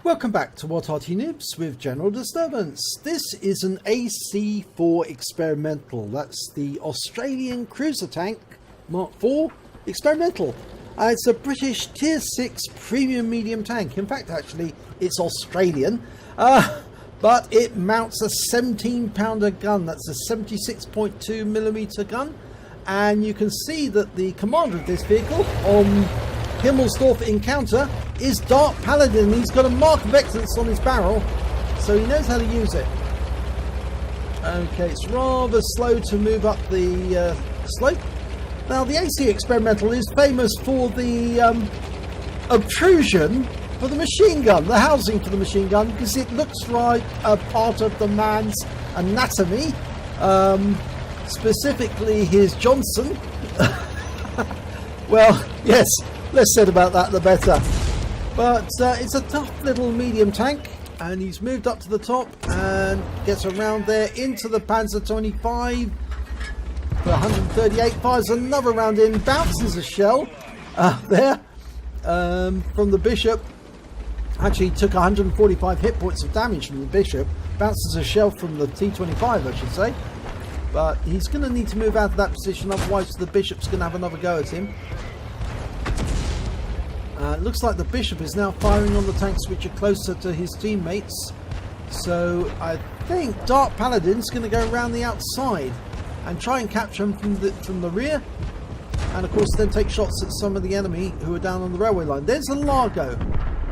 Welcome back to What Arty Noobs with General Disturbance. This is an AC4 experimental. That's the Australian cruiser tank Mark IV experimental. It's a British Tier 6 premium medium tank. In fact, actually, it's Australian. But it mounts a 17-pounder gun. That's a 76.2mm gun. And you can see that the commander of this vehicle on Himmelsdorf encounter is Dark Paladin. He's got a mark of excellence on his barrel, so he knows how to use it. Okay, it's rather slow to move up the slope. Now, the AC experimental is famous for the obtrusion for the machine gun, the housing for the machine gun, because it looks like a part of the man's anatomy, specifically his Johnson. Well, yes, less said about that the better. But it's a tough little medium tank, and he's moved up to the top and gets around there into the Panzer 25 for 138, fires another round in, bounces a shell there from the Bishop. Actually took 145 hit points of damage from the Bishop, bounces a shell from the T25 I should say, but he's going to need to move out of that position, otherwise the Bishop's going to have another go at him. It looks like the Bishop is now firing on the tanks which are closer to his teammates, so I think Dark Paladin's going to go around the outside and try and capture him from the rear, and of course then take shots at some of the enemy who are down on the railway line. There's a Largo,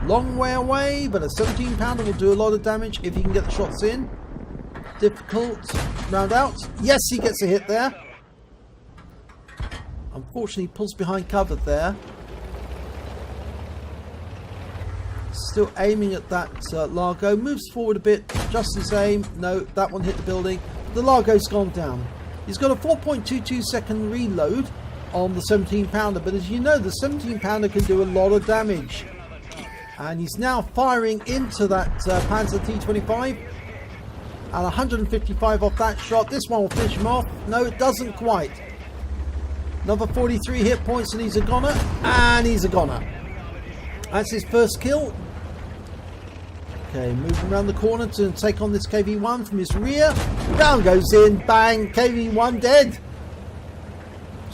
long way away, but a 17-pounder will do a lot of damage if he can get the shots in. Difficult. Round out. Yes, he gets a hit there. Unfortunately, he pulls behind cover there. Still aiming at that Largo. Moves forward a bit. Just his aim. No, that one hit the building. The Largo's gone down. He's got a 4.22 second reload on the 17-pounder, but as you know, the 17-pounder can do a lot of damage. And he's now firing into that Panzer T25. And 155 off that shot. This one will finish him off. No, it doesn't quite. Another 43 hit points and he's a goner. And he's a goner. That's his first kill. Okay, moving around the corner to take on this KV-1 from his rear. Round goes in. Bang. KV-1 dead.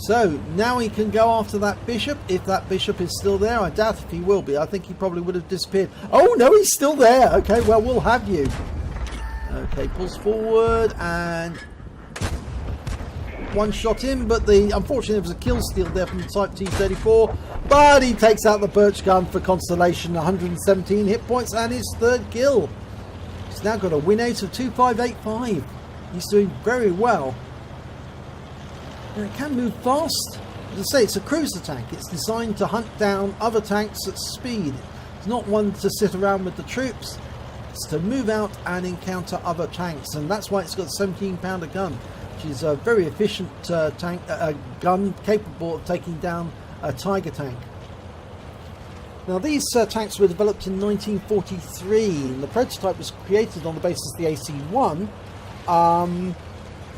So now he can go after that Bishop, if that Bishop is still there. I doubt if he will be. I think he probably would have disappeared. Oh no, he's still there. Okay, well, we'll have you. Okay, pulls forward and one shot in, but unfortunately there was a kill steal there from the Type T-34, but he takes out the Birch gun for consolation. 117 hit points and his third kill. He's now got a win rate of 2585. He's doing very well. And it can move fast. As I say, it's a cruiser tank. It's designed to hunt down other tanks at speed. It's not one to sit around with the troops. It's to move out and encounter other tanks, and that's why it's got a 17-pounder gun, which is a very efficient tank gun capable of taking down a Tiger tank. Now, these tanks were developed in 1943, and the prototype was created on the basis of the AC1.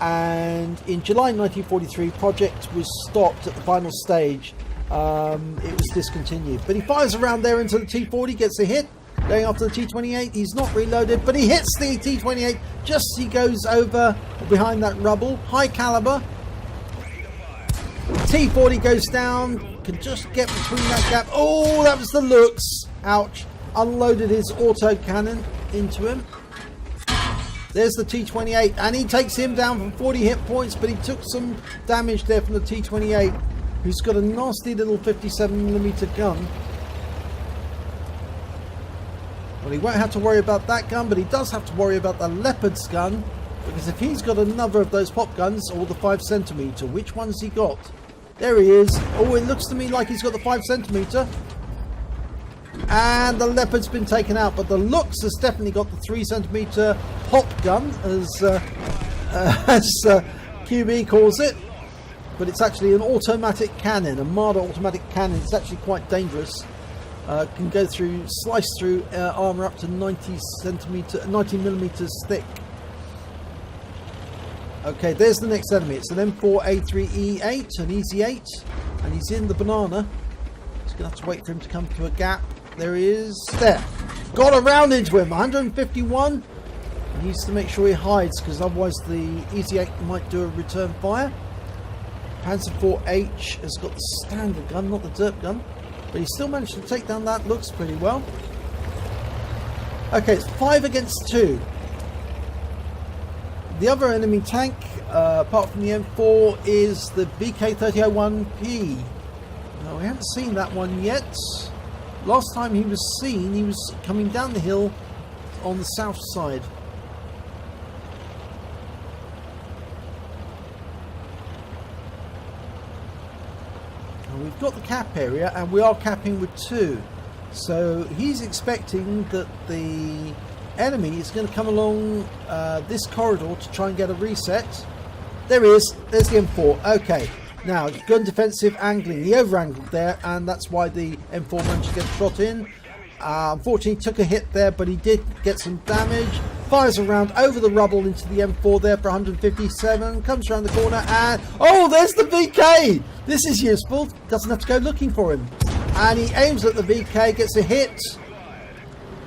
And in July 1943, project was stopped at the final stage. It was discontinued, but he fires around there into the T40, gets a hit. Going after the T28, he's not reloaded, but he hits the T28 just as he goes over behind that rubble. High caliber. T40 goes down, can just get between that gap. Oh, that was the looks. Ouch. Unloaded his auto cannon into him. There's the T28, and he takes him down from 40 hit points, but he took some damage there from the T28, who's got a nasty little 57mm gun. Well, he won't have to worry about that gun, but he does have to worry about the Leopard's gun, because if he's got another of those pop guns, or the 5cm, which one's he got? There he is. Oh, it looks to me like he's got the 5cm. And the Leopard's been taken out, but the Lux has definitely got the 3cm pop gun, as QB calls it. But it's actually an automatic cannon, a Marder automatic cannon. It's actually quite dangerous. Can go through, slice through armour up to 90mm thick. Okay, there's the next enemy. It's an M4A3E8, an Easy 8, and he's in the banana. Just gonna have to wait for him to come to a gap. There he is. There. got a round into him. 151. He needs to make sure he hides, because otherwise the Easy 8 might do a return fire. Panzer IV-H has got the standard gun, not the dirt gun, but he still managed to take down that. Looks pretty well. Okay, it's 5 against 2. The other enemy tank, apart from the M4, is the VK3001P. Now, we haven't seen that one yet. Last time he was seen, he was coming down the hill on the south side. Now, we've got the cap area, and we are capping with 2. So he's expecting that the enemy is going to come along this corridor to try and get a reset. There he is. There's the M4. Okay. Now, gun defensive angling. He over-angled there, and that's why the M4 managed to get shot in. Unfortunately, he took a hit there, but he did get some damage. Fires around over the rubble into the M4 there for 157. Comes around the corner, and... oh, there's the VK! This is useful. Doesn't have to go looking for him. And he aims at the VK, gets a hit.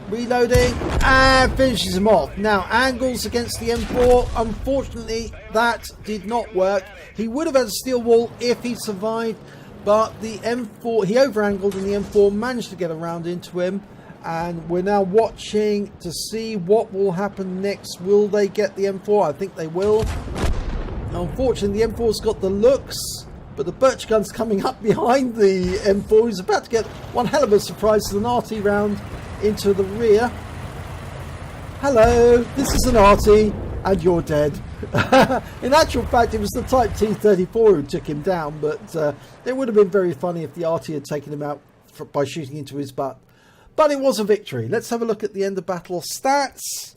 Reloading, and finishes him off. Now, angles against the M4. Unfortunately, that did not work. He would have had a steel wall if he survived, but the M4, he over-angled, and the M4 managed to get around into him. And we're now watching to see what will happen next. Will they get the M4? I think they will. Unfortunately, the M4's got the looks, but the Birch gun's coming up behind the M4. He's about to get one hell of a surprise to an Arty round into the rear. Hello, this is an Arty, and you're dead. In actual fact, it was the Type T-34 who took him down, but it would have been very funny if the Arty had taken him out by shooting into his butt. But it was a victory. Let's have a look at the end of battle stats.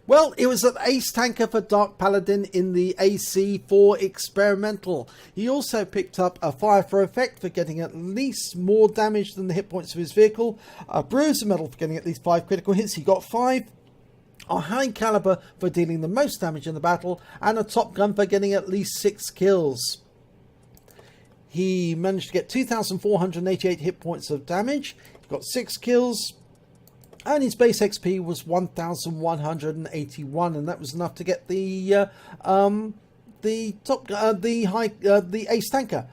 Well, it was an ace tanker for Dark Paladin in the AC4 experimental. He also picked up a fire for effect for getting at least more damage than the hit points of his vehicle, a bruiser medal for getting at least 5 critical hits, he got 5, a high caliber for dealing the most damage in the battle, and a top gun for getting at least 6 kills. He managed to get 2,488 hit points of damage, he got 6 kills, and his base XP was 1,181, and that was enough to get the ace tanker.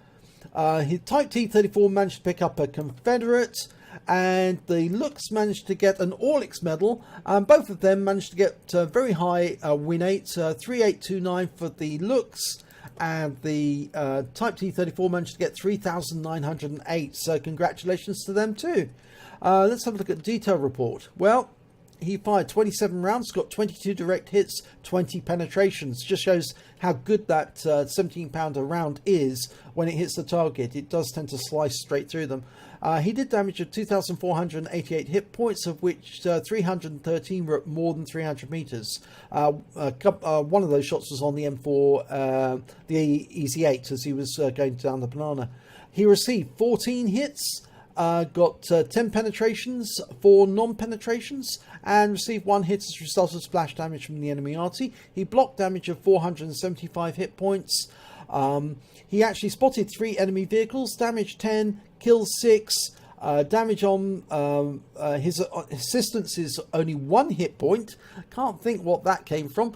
His Type T-34 managed to pick up a Confederate, and the Lux managed to get an Orlix medal. Both of them managed to get very high win rates, 3829 for the Lux, and the Type T-34 managed to get 3,908. So congratulations to them too. Let's have a look at the detail report. Well, he fired 27 rounds, got 22 direct hits, 20 penetrations. Just shows how good that 17-pounder round is when it hits the target. It does tend to slice straight through them. He did damage of 2,488 hit points, of which 313 were at more than 300 meters. One of those shots was on the M4, the Easy 8, as he was going down the banana. He received 14 hits. Got 10 penetrations, 4 non-penetrations, and received 1 hit as a result of splash damage from the enemy Arty. He blocked damage of 475 hit points. He actually spotted 3 enemy vehicles, damaged 10, killed 6. Damage on his assistance is only 1 hit point. Can't think what that came from.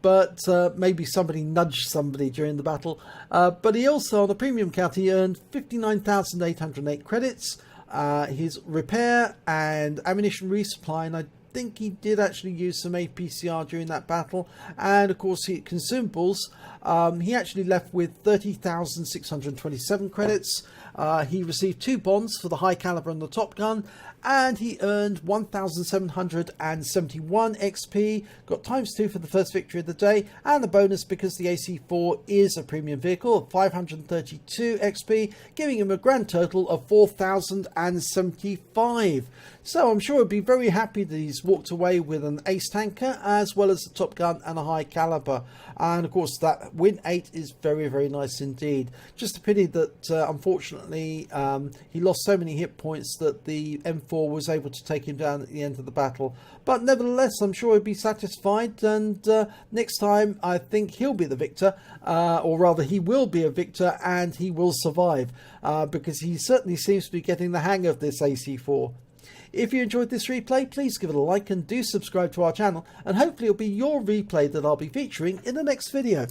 But maybe somebody nudged somebody during the battle. But he also, on the premium count, he earned 59,808 credits. His repair and ammunition resupply, and I think he did actually use some APCR during that battle. And of course, consumables, he actually left with 30,627 credits. He received 2 bonds for the high caliber and the top gun, and he earned 1,771 XP, got ×2 for the first victory of the day, and a bonus because the AC4 is a premium vehicle of 532 XP, giving him a grand total of 4,075. So I'm sure he'd be very happy that he's walked away with an ace tanker, as well as a top gun and a high caliber. And of course, that win 8 is very, very nice indeed. Just a pity that unfortunately he lost so many hit points that the M4 was able to take him down at the end of the battle. But nevertheless, I'm sure he'll be satisfied, and next time I think he'll be the victor, or rather he will be a victor and he will survive, because he certainly seems to be getting the hang of this AC4. If you enjoyed this replay, please give it a like and do subscribe to our channel, and hopefully it'll be your replay that I'll be featuring in the next video.